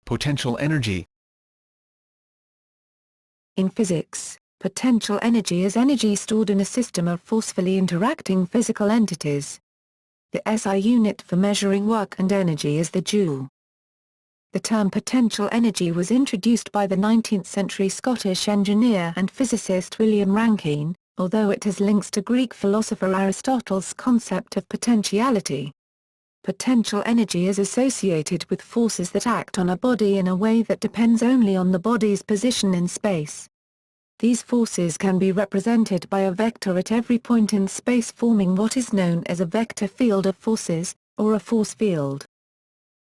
Potential energy. In physics, potential energy is energy stored in a system of forcefully interacting physical entities. The SI unit for measuring work and energy is the joule. The term potential energy was introduced by the 19th-century Scottish engineer and physicist William Rankine, although it has links to Greek philosopher Aristotle's concept of potentiality. Potential energy is associated with forces that act on a body in a way that depends only on the body's position in space. These forces can be represented by a vector at every point in space, forming what is known as a vector field of forces, or a force field.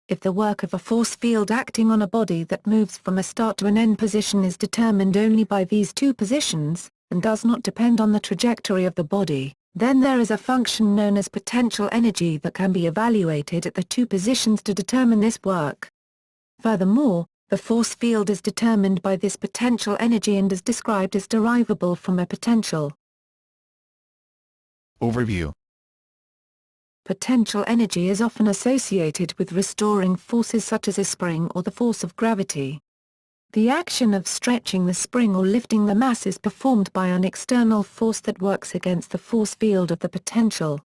If the work of a force field acting on a body that moves from a start to an end position is determined only by these two positions, and does not depend on the trajectory of the body, then there is a function known as potential energy that can be evaluated at the two positions to determine this work. Furthermore, the force field is determined by this potential energy and is described as derivable from a potential. Overview. Potential energy is often associated with restoring forces such as a spring or the force of gravity. The action of stretching the spring or lifting the mass is performed by an external force that works against the force field of the potential.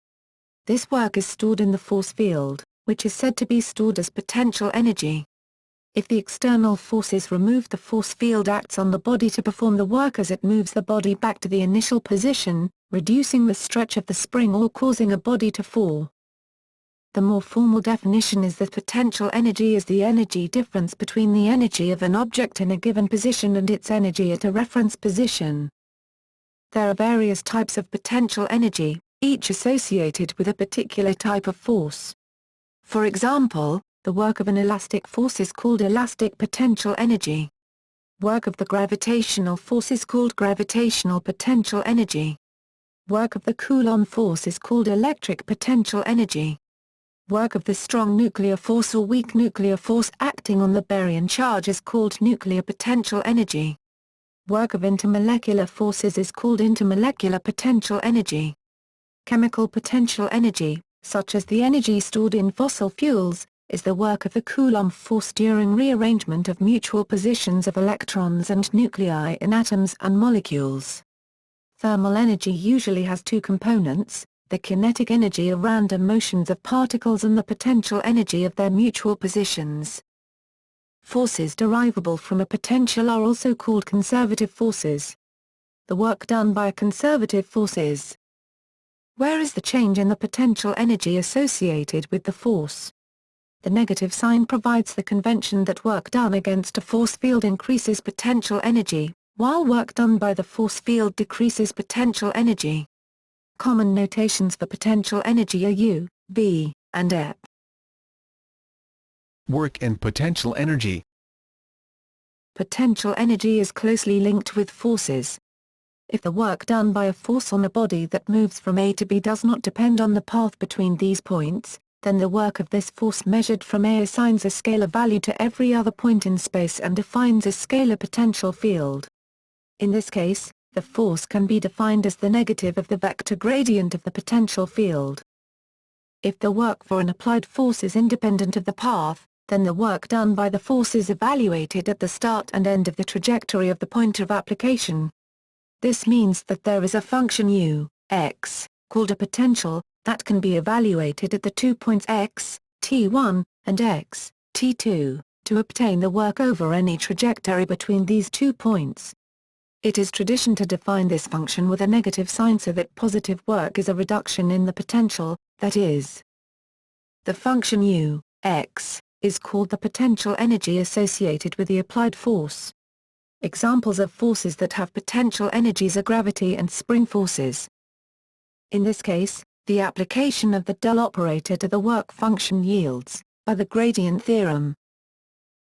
This work is stored in the force field, which is said to be stored as potential energy. If the external force is removed, the force field acts on the body to perform the work as it moves the body back to the initial position, reducing the stretch of the spring or causing a body to fall. The more formal definition is that potential energy is the energy difference between the energy of an object in a given position and its energy at a reference position. There are various types of potential energy, each associated with a particular type of force. For example, the work of an elastic force is called elastic potential energy. Work of the gravitational force is called gravitational potential energy. Work of the Coulomb force is called electric potential energy. Work of the strong nuclear force or weak nuclear force acting on the baryon charge is called nuclear potential energy. Work of intermolecular forces is called intermolecular potential energy. Chemical potential energy, such as the energy stored in fossil fuels, is the work of the Coulomb force during rearrangement of mutual positions of electrons and nuclei in atoms and molecules. Thermal energy usually has two components: the kinetic energy of random motions of particles and the potential energy of their mutual positions. Forces derivable from a potential are also called conservative forces. The work done by a conservative force is: where is the change in the potential energy associated with the force? The negative sign provides the convention that work done against a force field increases potential energy, while work done by the force field decreases potential energy. Common notations for potential energy are U, V, and EP. Work and potential energy. Potential energy is closely linked with forces. If the work done by a force on a body that moves from A to B does not depend on the path between these points, then the work of this force measured from A assigns a scalar value to every other point in space and defines a scalar potential field. In this case, the force can be defined as the negative of the vector gradient of the potential field. If the work for an applied force is independent of the path, then the work done by the force is evaluated at the start and end of the trajectory of the point of application. This means that there is a function u, x, called a potential, that can be evaluated at the 2 points x, t1, and x, t2, to obtain the work over any trajectory between these 2 points. It is tradition to define this function with a negative sign so that positive work is a reduction in the potential, that is, the function u, x, is called the potential energy associated with the applied force. Examples of forces that have potential energies are gravity and spring forces. In this case, the application of the dual operator to the work function yields, by the gradient theorem,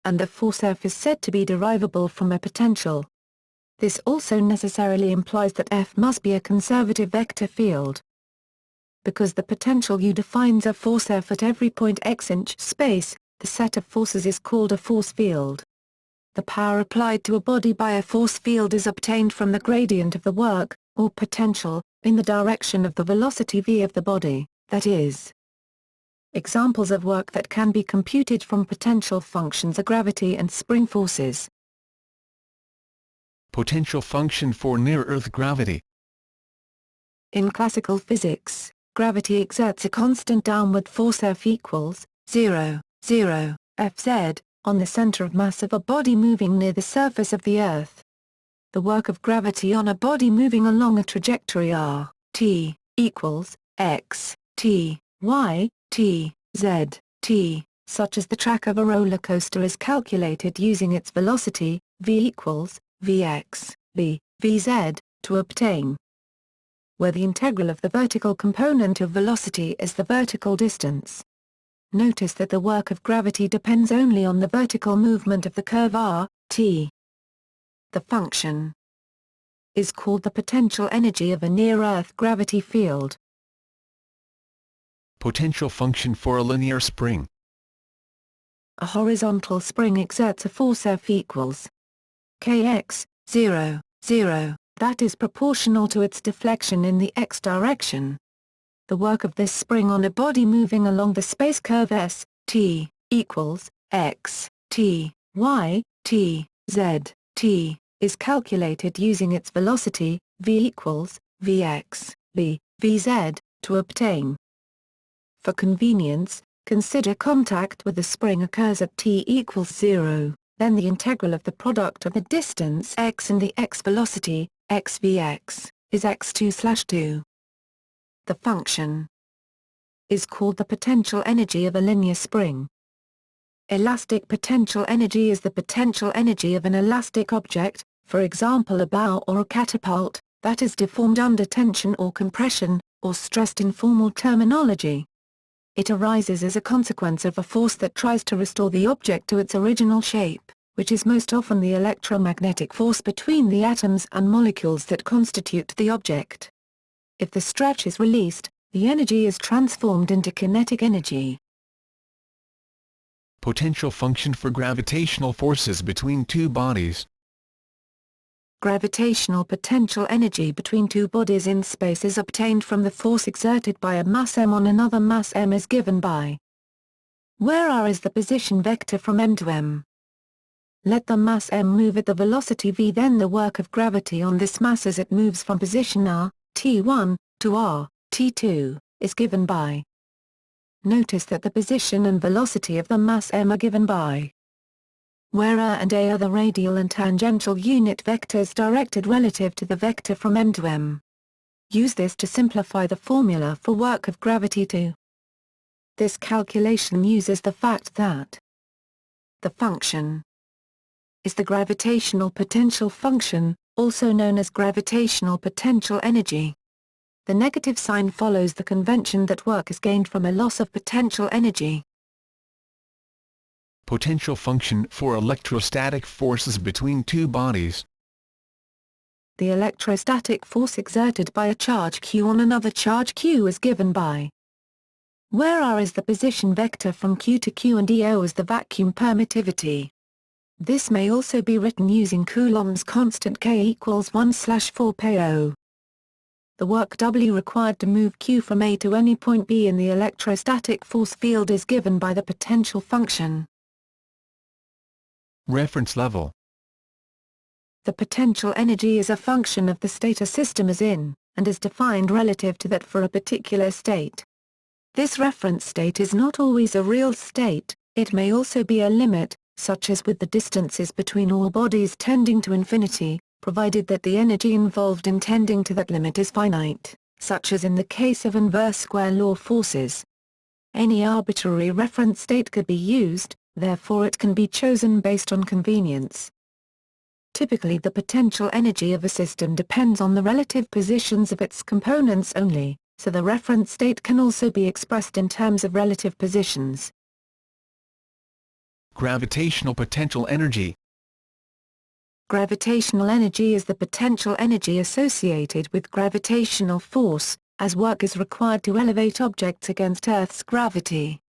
and the force F is said to be derivable from a potential. This also necessarily implies that F must be a conservative vector field. Because the potential U defines a force F at every point x inch space, the set of forces is called a force field. The power applied to a body by a force field is obtained from the gradient of the work, or potential, in the direction of the velocity v of the body, that is. Examples of work that can be computed from potential functions are gravity and spring forces. Potential function for near-Earth gravity. In classical physics, gravity exerts a constant downward force F equals 0, 0, Fz, on the center of mass of a body moving near the surface of the Earth. The work of gravity on a body moving along a trajectory r, t, equals, x, t, y, t, z, t, such as the track of a roller coaster is calculated using its velocity, v equals, vx, v, vz, to obtain. Where the integral of the vertical component of velocity is the vertical distance. Notice that the work of gravity depends only on the vertical movement of the curve r, t. The function is called the potential energy of a near-Earth gravity field. Potential function for a linear spring. A horizontal spring exerts a force F equals kx, 0, 0, that is proportional to its deflection in the x direction. The work of this spring on a body moving along the space curve S, t, equals, x, t, y, t, z, t, is calculated using its velocity, v equals, vx, v, vz, to obtain. For convenience, consider contact with the spring occurs at t equals 0, then the integral of the product of the distance x and the x velocity, x vx, is x2/2. The function is called the potential energy of a linear spring. Elastic potential energy is the potential energy of an elastic object, for example a bow or a catapult, that is deformed under tension or compression, or stressed in formal terminology. It arises as a consequence of a force that tries to restore the object to its original shape, which is most often the electromagnetic force between the atoms and molecules that constitute the object. If the stretch is released, the energy is transformed into kinetic energy. Potential function for gravitational forces between two bodies. Gravitational potential energy between two bodies in space is obtained from the force exerted by a mass m on another mass m is given by where r is the position vector from m to m. Let the mass m move at the velocity v, then the work of gravity on this mass as it moves from position r, t1, to r, t2, is given by. Notice that the position and velocity of the mass m are given by where r and a are the radial and tangential unit vectors directed relative to the vector from m to m. Use this to simplify the formula for work of gravity to. This calculation uses the fact that the function is the gravitational potential function, also known as gravitational potential energy. The negative sign follows the convention that work is gained from a loss of potential energy. Potential function for electrostatic forces between two bodies. The electrostatic force exerted by a charge q on another charge q is given by where r is the position vector from q to q and EO is the vacuum permittivity. This may also be written using Coulomb's constant K equals 1/4πO. The work W required to move Q from A to any point B in the electrostatic force field is given by the potential function. Reference level. The potential energy is a function of the state a system is in, and is defined relative to that for a particular state. This reference state is not always a real state, it may also be a limit, such as with the distances between all bodies tending to infinity, provided that the energy involved in tending to that limit is finite, such as in the case of inverse square law forces. Any arbitrary reference state could be used, therefore it can be chosen based on convenience. Typically the potential energy of a system depends on the relative positions of its components only, so the reference state can also be expressed in terms of relative positions. Gravitational potential energy. Gravitational energy is the potential energy associated with gravitational force, as work is required to elevate objects against Earth's gravity.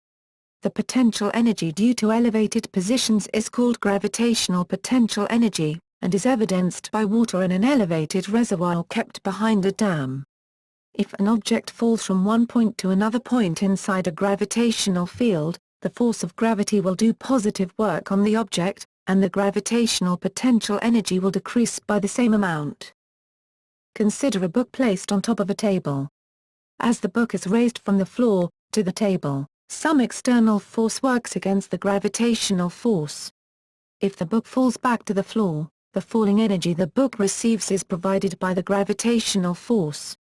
The potential energy due to elevated positions is called gravitational potential energy, and is evidenced by water in an elevated reservoir kept behind a dam. If an object falls from one point to another point inside a gravitational field, the force of gravity will do positive work on the object, and the gravitational potential energy will decrease by the same amount. Consider a book placed on top of a table. As the book is raised from the floor to the table, some external force works against the gravitational force. If the book falls back to the floor, the falling energy the book receives is provided by the gravitational force.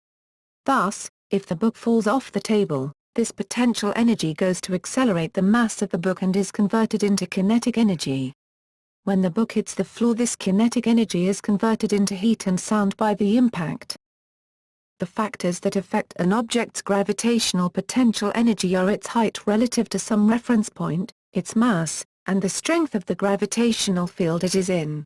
Thus, if the book falls off the table, this potential energy goes to accelerate the mass of the book and is converted into kinetic energy. When the book hits the floor, this kinetic energy is converted into heat and sound by the impact. The factors that affect an object's gravitational potential energy are its height relative to some reference point, its mass, and the strength of the gravitational field it is in.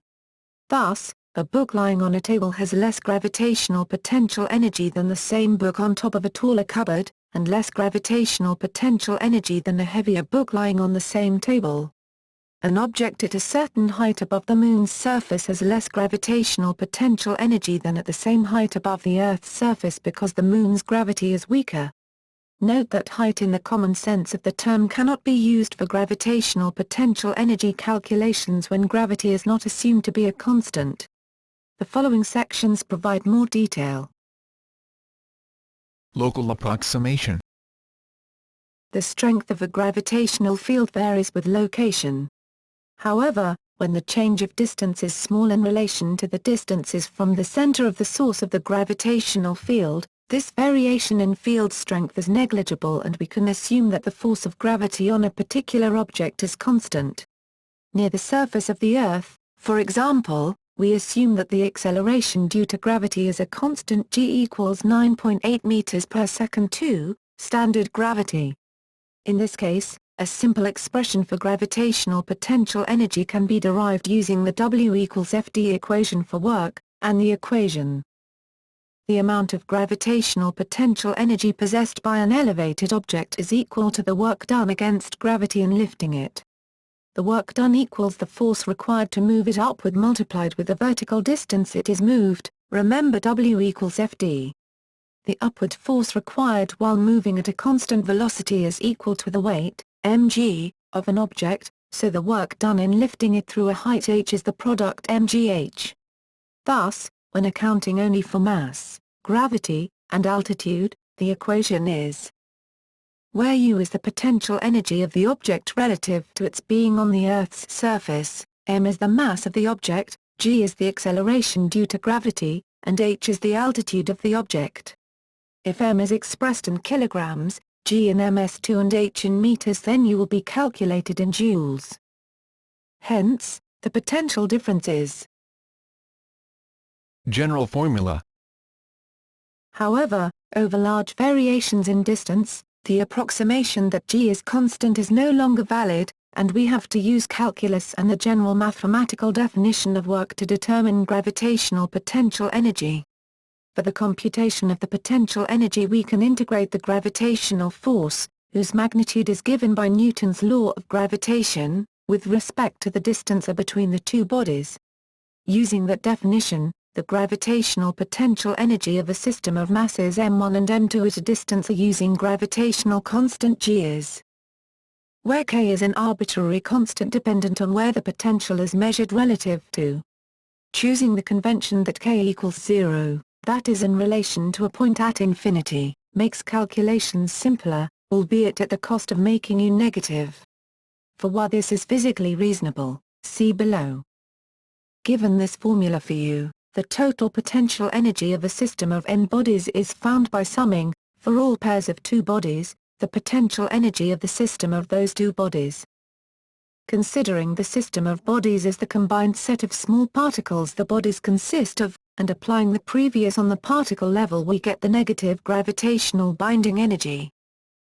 Thus, a book lying on a table has less gravitational potential energy than the same book on top of a taller cupboard, and less gravitational potential energy than a heavier book lying on the same table. An object at a certain height above the Moon's surface has less gravitational potential energy than at the same height above the Earth's surface because the Moon's gravity is weaker. Note that height in the common sense of the term cannot be used for gravitational potential energy calculations when gravity is not assumed to be a constant. The following sections provide more detail. Local approximation. The strength of a gravitational field varies with location. However, when the change of distance is small in relation to the distances from the center of the source of the gravitational field, this variation in field strength is negligible and we can assume that the force of gravity on a particular object is constant. Near the surface of the Earth, for example, we assume that the acceleration due to gravity is a constant g equals 9.8 meters per second 2, standard gravity. In this case, a simple expression for gravitational potential energy can be derived using the W equals Fd equation for work, and the equation. The amount of gravitational potential energy possessed by an elevated object is equal to the work done against gravity in lifting it. The work done equals the force required to move it upward multiplied with the vertical distance it is moved. Remember W equals Fd. The upward force required while moving at a constant velocity is equal to the weight, mg, of an object, so the work done in lifting it through a height h is the product mgh. Thus, when accounting only for mass, gravity, and altitude, the equation is where U is the potential energy of the object relative to its being on the Earth's surface, m is the mass of the object, g is the acceleration due to gravity, and h is the altitude of the object. If m is expressed in kilograms, g in ms2 and h in meters, then U will be calculated in joules. Hence, the potential difference is. General formula. However, over large variations in distance, the approximation that g is constant is no longer valid, and we have to use calculus and the general mathematical definition of work to determine gravitational potential energy. For the computation of the potential energy we can integrate the gravitational force, whose magnitude is given by Newton's law of gravitation, with respect to the distance between the two bodies. Using that definition, the gravitational potential energy of a system of masses m1 and m2 at a distance using gravitational constant g is, where k is an arbitrary constant dependent on where the potential is measured relative to. Choosing the convention that k equals 0, that is in relation to a point at infinity, makes calculations simpler, albeit at the cost of making U negative. For why this is physically reasonable, see below. Given this formula for U, the total potential energy of a system of n bodies is found by summing, for all pairs of two bodies, the potential energy of the system of those two bodies. Considering the system of bodies as the combined set of small particles the bodies consist of, and applying the previous on the particle level, we get the negative gravitational binding energy.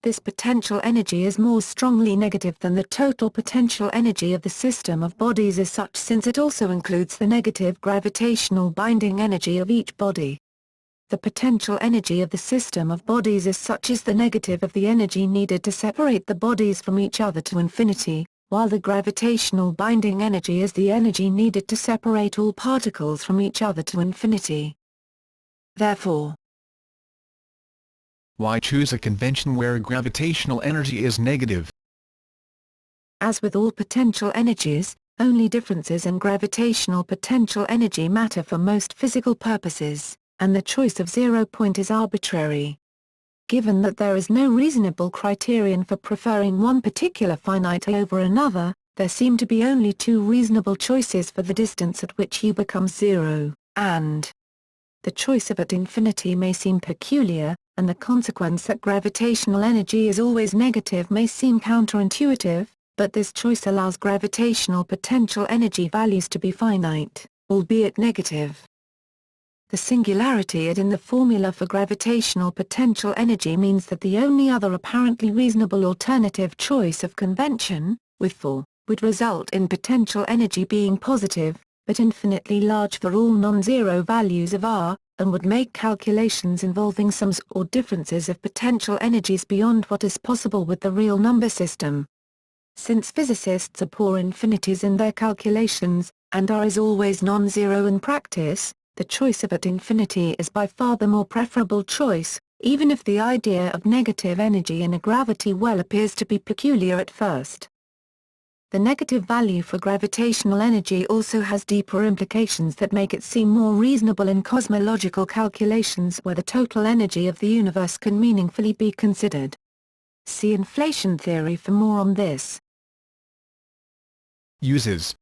This potential energy is more strongly negative than the total potential energy of the system of bodies as such, since it also includes the negative gravitational binding energy of each body. The potential energy of the system of bodies as such is the negative of the energy needed to separate the bodies from each other to infinity, while the gravitational binding energy is the energy needed to separate all particles from each other to infinity. Therefore, Why choose a convention where gravitational energy is negative? As with all potential energies, only differences in gravitational potential energy matter for most physical purposes, and the choice of 0 point is arbitrary. Given that there is no reasonable criterion for preferring one particular finite over another, there seem to be only two reasonable choices for the distance at which U becomes zero, and the choice of at infinity may seem peculiar, and the consequence that gravitational energy is always negative may seem counterintuitive, but this choice allows gravitational potential energy values to be finite, albeit negative. The singularity at in the formula for gravitational potential energy means that the only other apparently reasonable alternative choice of convention, with for, would result in potential energy being positive, but infinitely large for all non-zero values of R, and would make calculations involving sums or differences of potential energies beyond what is possible with the real number system. Since physicists are poor infinities in their calculations, and R is always non-zero in practice, the choice of at infinity is by far the more preferable choice, even if the idea of negative energy in a gravity well appears to be peculiar at first. The negative value for gravitational energy also has deeper implications that make it seem more reasonable in cosmological calculations where the total energy of the universe can meaningfully be considered. See inflation theory for more on this. Uses.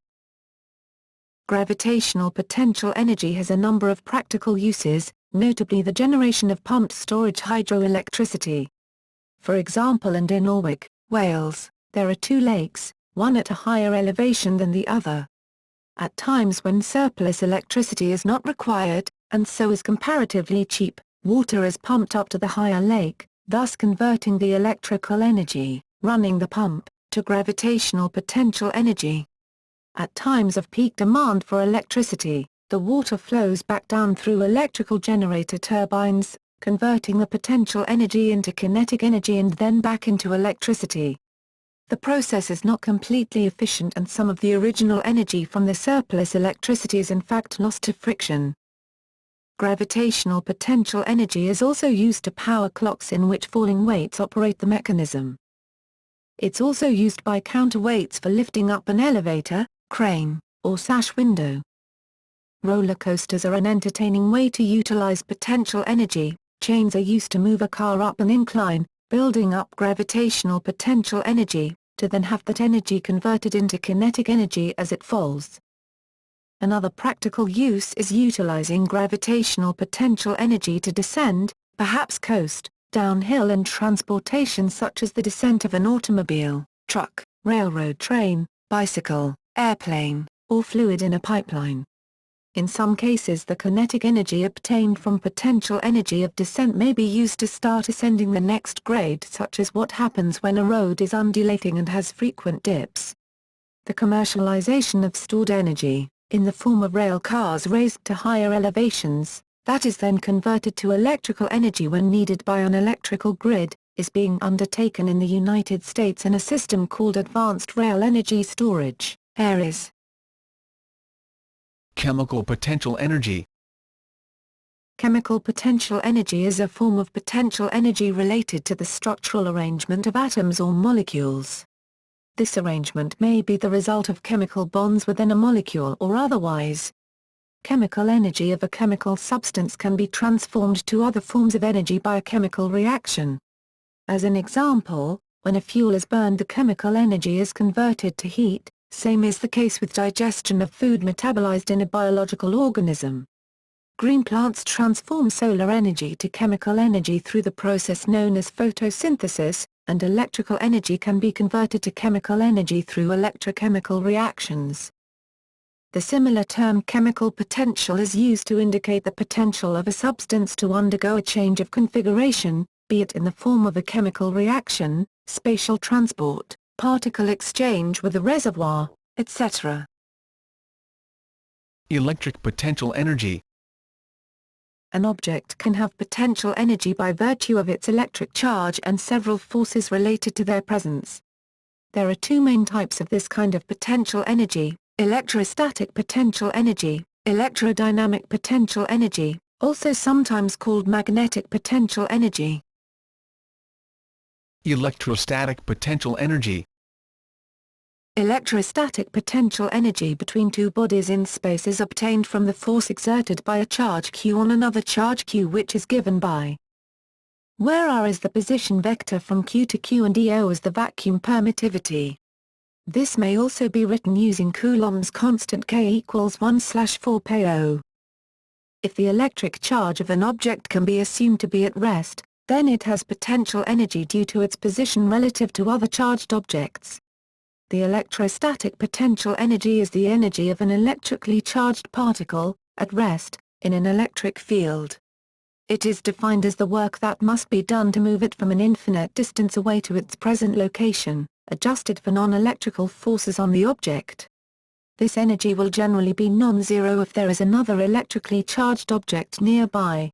Gravitational potential energy has a number of practical uses, notably the generation of pumped storage hydroelectricity. For example, in Norwich, Wales, there are two lakes, one at a higher elevation than the other. At times when surplus electricity is not required, and so is comparatively cheap, water is pumped up to the higher lake, thus converting the electrical energy, running the pump, to gravitational potential energy. At times of peak demand for electricity, the water flows back down through electrical generator turbines, converting the potential energy into kinetic energy and then back into electricity. The process is not completely efficient and some of the original energy from the surplus electricity is in fact lost to friction. Gravitational potential energy is also used to power clocks in which falling weights operate the mechanism. It's also used by counterweights for lifting up an elevator, crane, or sash window. Roller coasters are an entertaining way to utilize potential energy. Chains are used to move a car up an incline, building up gravitational potential energy, to then have that energy converted into kinetic energy as it falls. Another practical use is utilizing gravitational potential energy to descend, perhaps coast, downhill in transportation such as the descent of an automobile, truck, railroad train, bicycle, airplane, or fluid in a pipeline. In some cases the kinetic energy obtained from potential energy of descent may be used to start ascending the next grade, such as what happens when a road is undulating and has frequent dips. The commercialization of stored energy, in the form of rail cars raised to higher elevations, that is then converted to electrical energy when needed by an electrical grid, is being undertaken in the United States in a system called Advanced Rail Energy Storage, ARES. Chemical potential energy. Chemical potential energy is a form of potential energy related to the structural arrangement of atoms or molecules. This arrangement may be the result of chemical bonds within a molecule or otherwise. Chemical energy of a chemical substance can be transformed to other forms of energy by a chemical reaction. As an example, when a fuel is burned the chemical energy is converted to heat, same is the case with digestion of food metabolized in a biological organism. Green plants transform solar energy to chemical energy through the process known as photosynthesis, and electrical energy can be converted to chemical energy through electrochemical reactions. The similar term chemical potential is used to indicate the potential of a substance to undergo a change of configuration, be it in the form of a chemical reaction, spatial transport, particle exchange with a reservoir, etc. Electric potential energy. An object can have potential energy by virtue of its electric charge and several forces related to their presence. There are two main types of this kind of potential energy: electrostatic potential energy, electrodynamic potential energy, also sometimes called magnetic potential energy. Electrostatic potential energy. Electrostatic potential energy between two bodies in space is obtained from the force exerted by a charge q on another charge q, which is given by where r is the position vector from q to q and EO is the vacuum permittivity. This may also be written using Coulomb's constant K equals 1/4 pi O. If the electric charge of an object can be assumed to be at rest, then it has potential energy due to its position relative to other charged objects. The electrostatic potential energy is the energy of an electrically charged particle, at rest, in an electric field. It is defined as the work that must be done to move it from an infinite distance away to its present location, adjusted for non-electrical forces on the object. This energy will generally be non-zero if there is another electrically charged object nearby.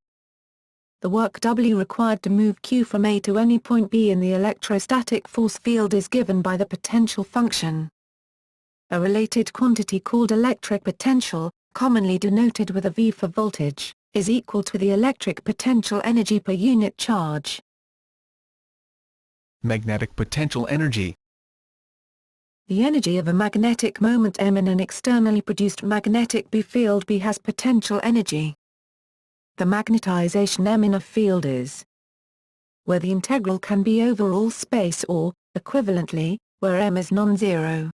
The work W required to move Q from A to any point B in the electrostatic force field is given by the potential function. A related quantity called electric potential, commonly denoted with a V for voltage, is equal to the electric potential energy per unit charge. Magnetic potential energy. The energy of a magnetic moment M in an externally produced magnetic B field B has potential energy. The magnetization M in a field is where the integral can be over all space or, equivalently, where M is non-zero.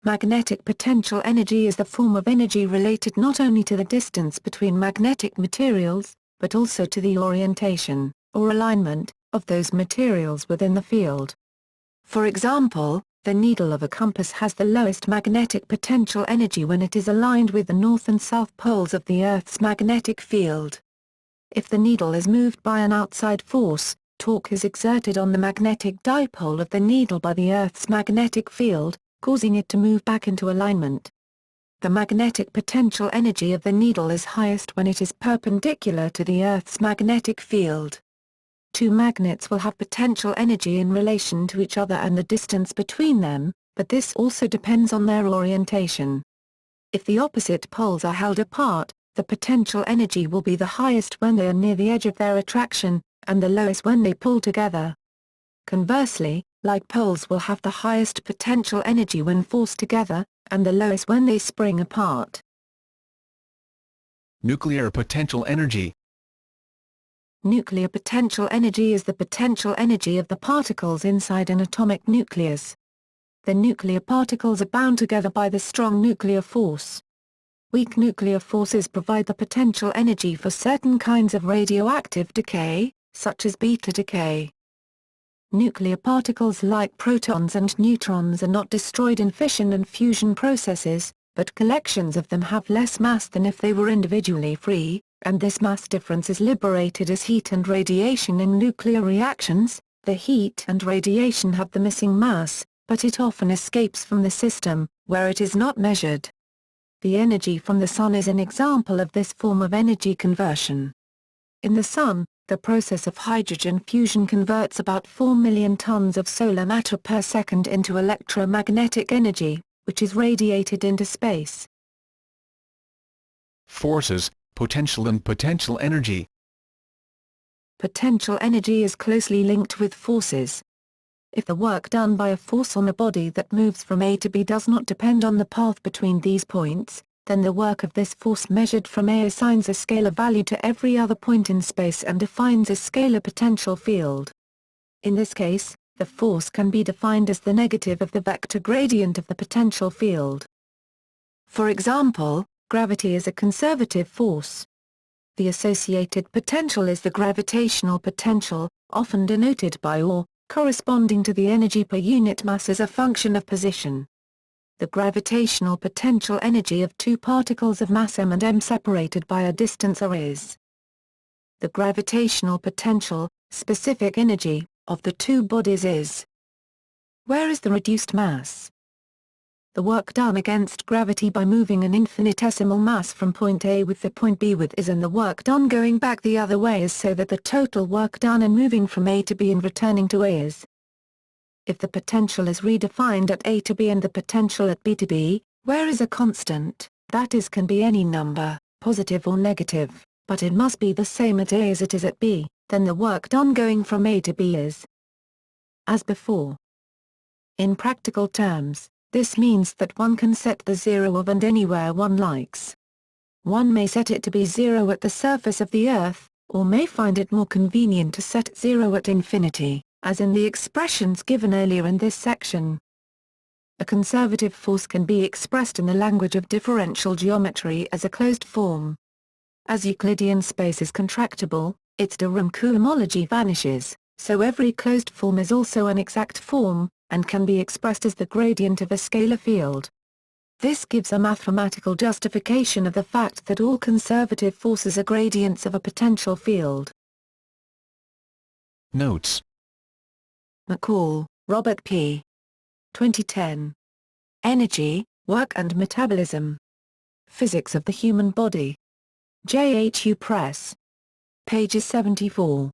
Magnetic potential energy is the form of energy related not only to the distance between magnetic materials, but also to the orientation, or alignment, of those materials within the field. For example, the needle of a compass has the lowest magnetic potential energy when it is aligned with the north and south poles of the Earth's magnetic field. If the needle is moved by an outside force, torque is exerted on the magnetic dipole of the needle by the Earth's magnetic field, causing it to move back into alignment. The magnetic potential energy of the needle is highest when it is perpendicular to the Earth's magnetic field. Two magnets will have potential energy in relation to each other and the distance between them, but this also depends on their orientation. If the opposite poles are held apart, the potential energy will be the highest when they are near the edge of their attraction, and the lowest when they pull together. Conversely, like poles will have the highest potential energy when forced together, and the lowest when they spring apart. Nuclear potential energy. Nuclear potential energy is the potential energy of the particles inside an atomic nucleus. The nuclear particles are bound together by the strong nuclear force. Weak nuclear forces provide the potential energy for certain kinds of radioactive decay, such as beta decay. Nuclear particles like protons and neutrons are not destroyed in fission and fusion processes, but collections of them have less mass than if they were individually free, and this mass difference is liberated as heat and radiation in nuclear reactions. The heat and radiation have the missing mass, but it often escapes from the system, where it is not measured. The energy from the Sun is an example of this form of energy conversion. In the Sun, the process of hydrogen fusion converts about 4 million tons of solar matter per second into electromagnetic energy, which is radiated into space. Forces, potential and potential energy. Potential energy is closely linked with forces. If the work done by a force on a body that moves from A to B does not depend on the path between these points, then the work of this force measured from A assigns a scalar value to every other point in space and defines a scalar potential field. In this case, the force can be defined as the negative of the vector gradient of the potential field. For example, gravity is a conservative force. The associated potential is the gravitational potential, often denoted by or, corresponding to the energy per unit mass as a function of position. The gravitational potential energy of two particles of mass m and m separated by a distance r is the gravitational potential, specific energy, of the two bodies is. Where is the reduced mass? The work done against gravity by moving an infinitesimal mass from point A with the point B with is, and the work done going back the other way is, so that the total work done in moving from A to B and returning to A is. If the potential is redefined at A to B and the potential at B to B, where is a constant, that is can be any number, positive or negative, but it must be the same at A as it is at B, then the work done going from A to B is. as before. In practical terms, this means that one can set the zero of and anywhere one likes. One may set it to be zero at the surface of the Earth, or may find it more convenient to set zero at infinity, as in the expressions given earlier in this section. A conservative force can be expressed in the language of differential geometry as a closed form. As Euclidean space is contractible, its de Rham cohomology vanishes, so every closed form is also an exact form, and can be expressed as the gradient of a scalar field. This gives a mathematical justification of the fact that all conservative forces are gradients of a potential field. Notes. McCall, Robert P. 2010. Energy, Work and Metabolism. Physics of the Human Body. JHU Press. Pages 74.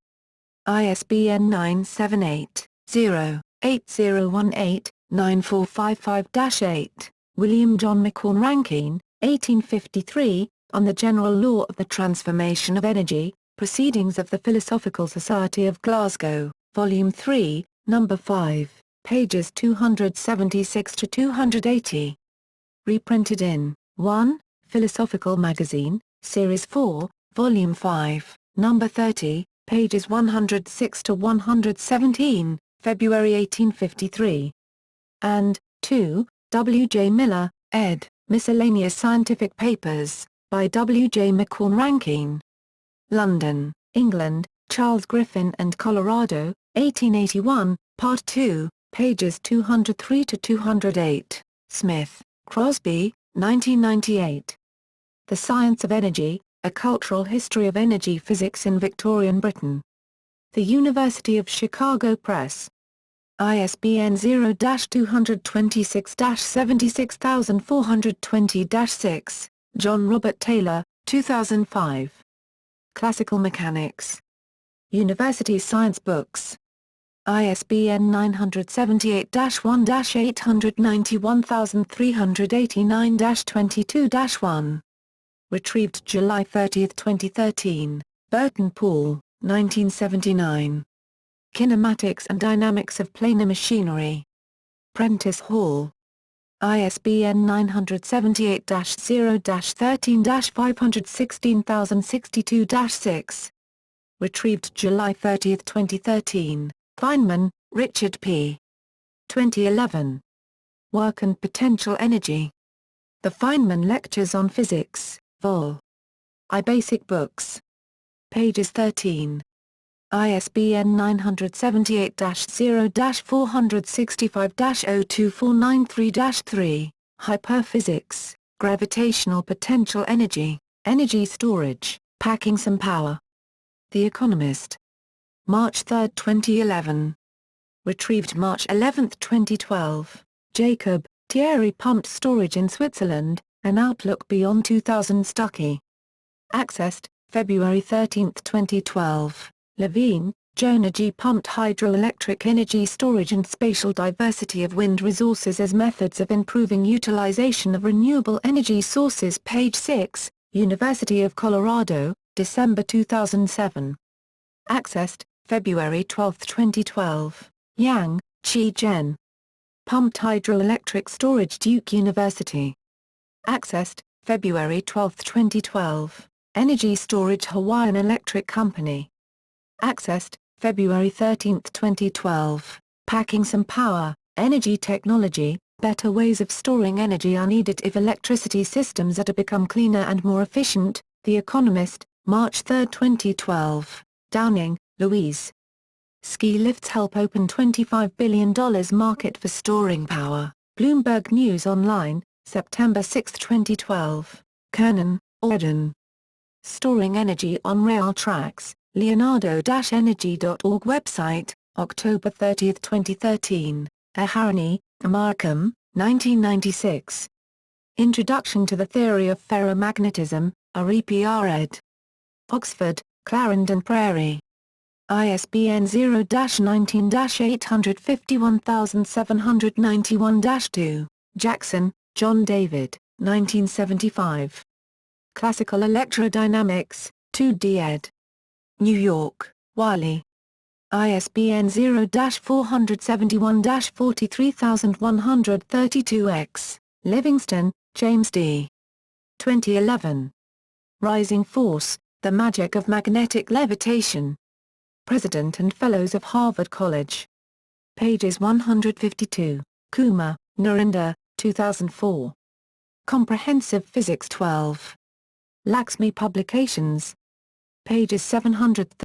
ISBN 978-0-8018-9455-8. William John McCall Rankine, 1853, On the General Law of the Transformation of Energy, Proceedings of the Philosophical Society of Glasgow, Volume 3, No. 5, pages 276-280. Reprinted in 1, Philosophical Magazine, Series 4, Volume 5, No. 30, pages 106-117, February 1853. And 2, W. J. Miller, ed., Miscellaneous Scientific Papers, by W. J. McCall Rankine. London, England, Charles Griffin and Colorado, 1881, Part 2, pages 203-208, Smith, Crosby, 1998. The Science of Energy, A Cultural History of Energy Physics in Victorian Britain. The University of Chicago Press. ISBN 0-226-76420-6, John Robert Taylor, 2005. Classical Mechanics. University Science Books. ISBN 978-1-891389-22-1. Retrieved July 30, 2013, Burton Paul, 1979. Kinematics and Dynamics of Planar Machinery. Prentice Hall. ISBN 978-0-13-516062-6. Retrieved July 30, 2013, Feynman, Richard P. 2011. Work and Potential Energy. The Feynman Lectures on Physics, Vol. I. Basic Books. Pages 13. ISBN 978-0-465-02493-3, Hyperphysics, Gravitational Potential Energy, Energy Storage, Packing Some Power. The Economist. March 3, 2011. Retrieved March 11, 2012, Jacob, Thierry. Pumped Storage in Switzerland, An Outlook Beyond 2000. Stuckey. Accessed, February 13, 2012. Levine, Jonah G. Pumped Hydroelectric Energy Storage and Spatial Diversity of Wind Resources as Methods of Improving Utilization of Renewable Energy Sources. Page 6, University of Colorado, December 2007. Accessed, February 12, 2012. Yang, Chi Jen. Pumped Hydroelectric Storage. Duke University. Accessed, February 12, 2012. Energy Storage. Hawaiian Electric Company. Accessed, February 13, 2012. Packing Some Power, Energy Technology, Better Ways of Storing Energy Are Needed If Electricity Systems Are to Become Cleaner and More Efficient. The Economist, March 3, 2012. Downing, Louise. Ski lifts help open $25 billion market for storing power. Bloomberg News Online, September 6, 2012. Kernan, Auden. Storing Energy on Rail Tracks, Leonardo-energy.org website, October 30, 2013. Aharani, Amarkam, 1996. Introduction to the Theory of Ferromagnetism, R.E.P.R. ed. Oxford, Clarendon Prairie. ISBN 0-19-851791-2. Jackson, John David, 1975. Classical Electrodynamics, 2D ed. New York, Wiley. ISBN 0-471-43132-X, Livingston, James D. 2011. Rising Force, The Magic of Magnetic Levitation. President and Fellows of Harvard College. Pages 152, Kumar, Narinder, 2004. Comprehensive Physics 12. Laxmi Publications. Pages 730.